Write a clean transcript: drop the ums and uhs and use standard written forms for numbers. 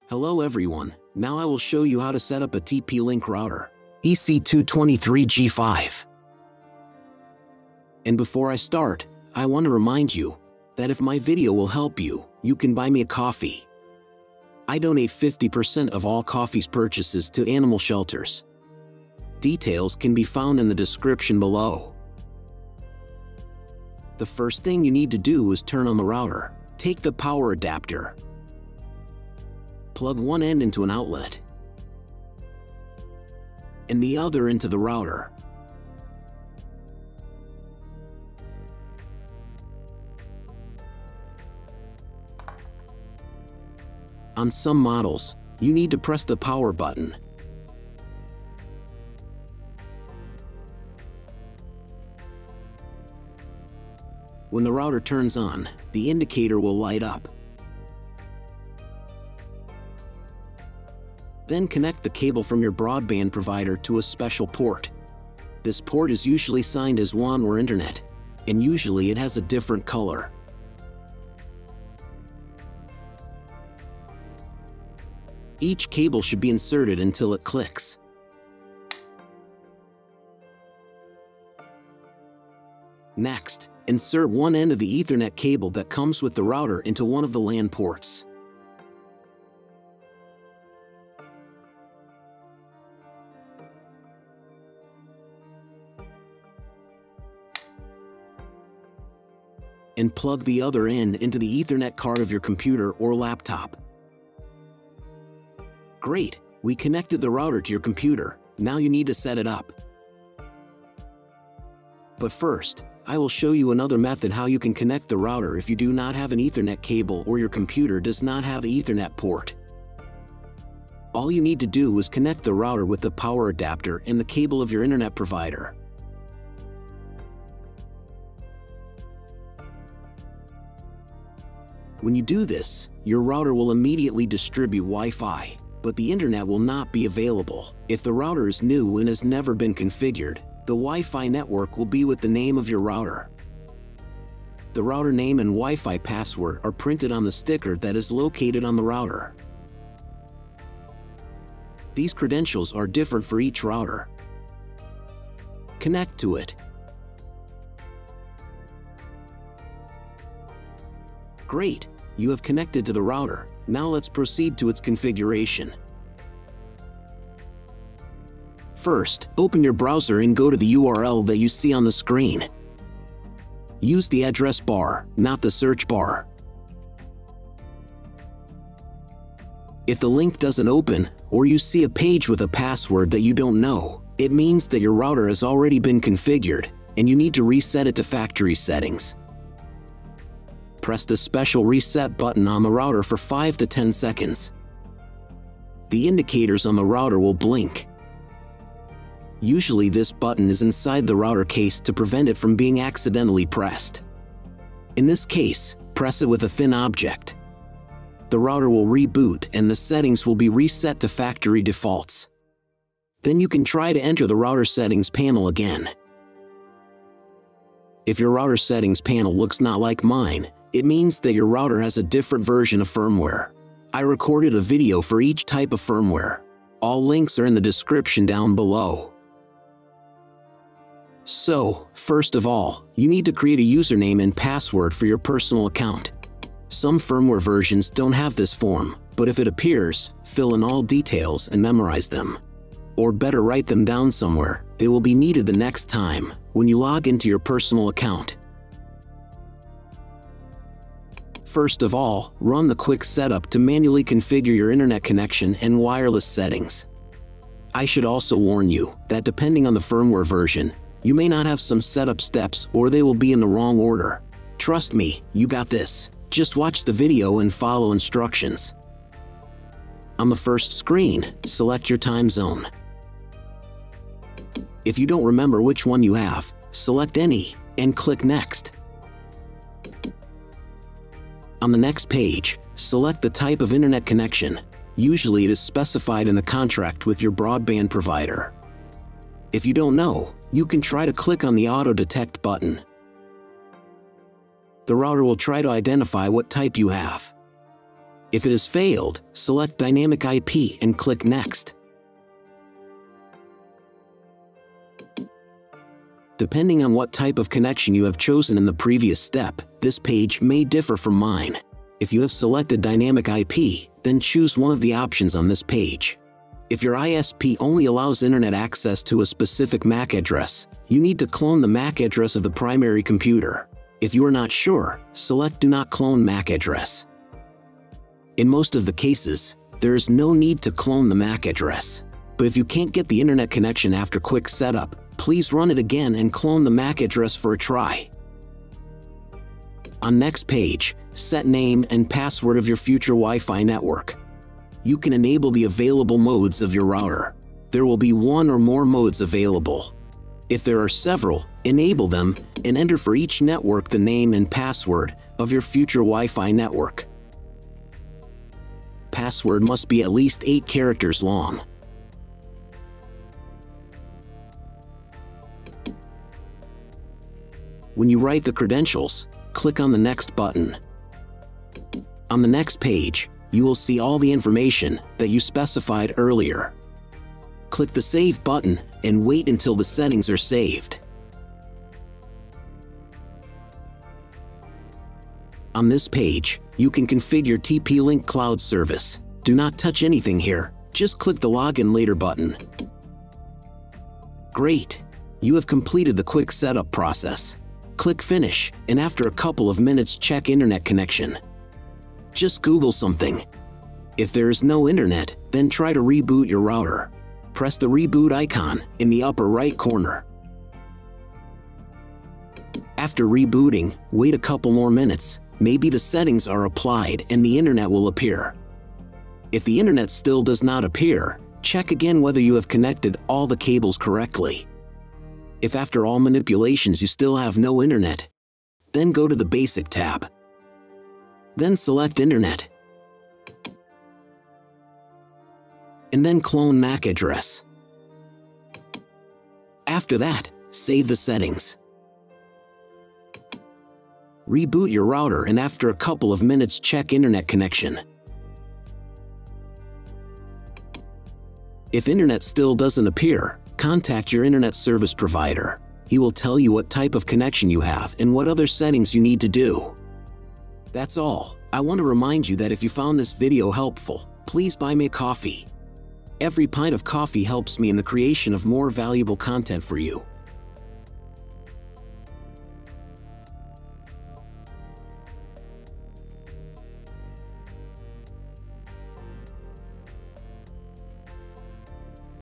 Hello everyone, now I will show you how to set up a TP-Link router, EC223-G5. And before I start, I want to remind you that if my video will help you, you can buy me a coffee. I donate 50% of all coffee's purchases to animal shelters. Details can be found in the description below. The first thing you need to do is turn on the router. Take the power adapter. Plug one end into an outlet and the other into the router. On some models, you need to press the power button. When the router turns on, the indicator will light up. Then connect the cable from your broadband provider to a special port. This port is usually signed as WAN or Internet, and usually it has a different color. Each cable should be inserted until it clicks. Next, insert one end of the Ethernet cable that comes with the router into one of the LAN ports. And plug the other end into the Ethernet card of your computer or laptop. Great, we connected the router to your computer. Now you need to set it up. But first, I will show you another method how you can connect the router if you do not have an Ethernet cable or your computer does not have an Ethernet port. All you need to do is connect the router with the power adapter and the cable of your internet provider. When you do this, your router will immediately distribute Wi-Fi, but the internet will not be available. If the router is new and has never been configured, the Wi-Fi network will be with the name of your router. The router name and Wi-Fi password are printed on the sticker that is located on the router. These credentials are different for each router. Connect to it. Great, you have connected to the router. Now let's proceed to its configuration. First, open your browser and go to the URL that you see on the screen. Use the address bar, not the search bar. If the link doesn't open, or you see a page with a password that you don't know, it means that your router has already been configured, and you need to reset it to factory settings. Press the special reset button on the router for 5 to 10 seconds. The indicators on the router will blink. Usually this button is inside the router case to prevent it from being accidentally pressed. In this case, press it with a thin object. The router will reboot and the settings will be reset to factory defaults. Then you can try to enter the router settings panel again. If your router settings panel looks not like mine, it means that your router has a different version of firmware. I recorded a video for each type of firmware. All links are in the description down below. So, first of all, you need to create a username and password for your personal account. Some firmware versions don't have this form, but if it appears, fill in all details and memorize them. Or better, write them down somewhere. They will be needed the next time when you log into your personal account. First of all, run the quick setup to manually configure your internet connection and wireless settings. I should also warn you that depending on the firmware version, you may not have some setup steps or they will be in the wrong order. Trust me, you got this. Just watch the video and follow instructions. On the first screen, select your time zone. If you don't remember which one you have, select any and click Next. On the next page, select the type of internet connection. Usually it is specified in the contract with your broadband provider. If you don't know, you can try to click on the Auto Detect button. The router will try to identify what type you have. If it has failed, select Dynamic IP and click Next. Depending on what type of connection you have chosen in the previous step, this page may differ from mine. If you have selected Dynamic IP, then choose one of the options on this page. If your ISP only allows internet access to a specific MAC address, you need to clone the MAC address of the primary computer. If you are not sure, select Do Not Clone MAC Address. In most of the cases, there is no need to clone the MAC address. But if you can't get the internet connection after quick setup, please run it again and clone the MAC address for a try. On next page, set name and password of your future Wi-Fi network. You can enable the available modes of your router. There will be one or more modes available. If there are several, enable them and enter for each network the name and password of your future Wi-Fi network. Password must be at least 8 characters long. When you write the credentials, click on the Next button. On the next page, you will see all the information that you specified earlier. Click the Save button and wait until the settings are saved. On this page, you can configure TP-Link Cloud Service. Do not touch anything here, just click the Login Later button. Great! You have completed the quick setup process. Click Finish, and after a couple of minutes check internet connection. Just Google something. If there is no internet, then try to reboot your router. Press the reboot icon in the upper right corner. After rebooting, wait a couple more minutes. Maybe the settings are applied and the internet will appear. If the internet still does not appear, check again whether you have connected all the cables correctly. If after all manipulations you still have no internet, then go to the Basic tab. Then select Internet. And then clone MAC address. After that, save the settings. Reboot your router and after a couple of minutes check internet connection. If internet still doesn't appear, contact your internet service provider. He will tell you what type of connection you have and what other settings you need to do. That's all. I want to remind you that if you found this video helpful, please buy me a coffee. Every pint of coffee helps me in the creation of more valuable content for you.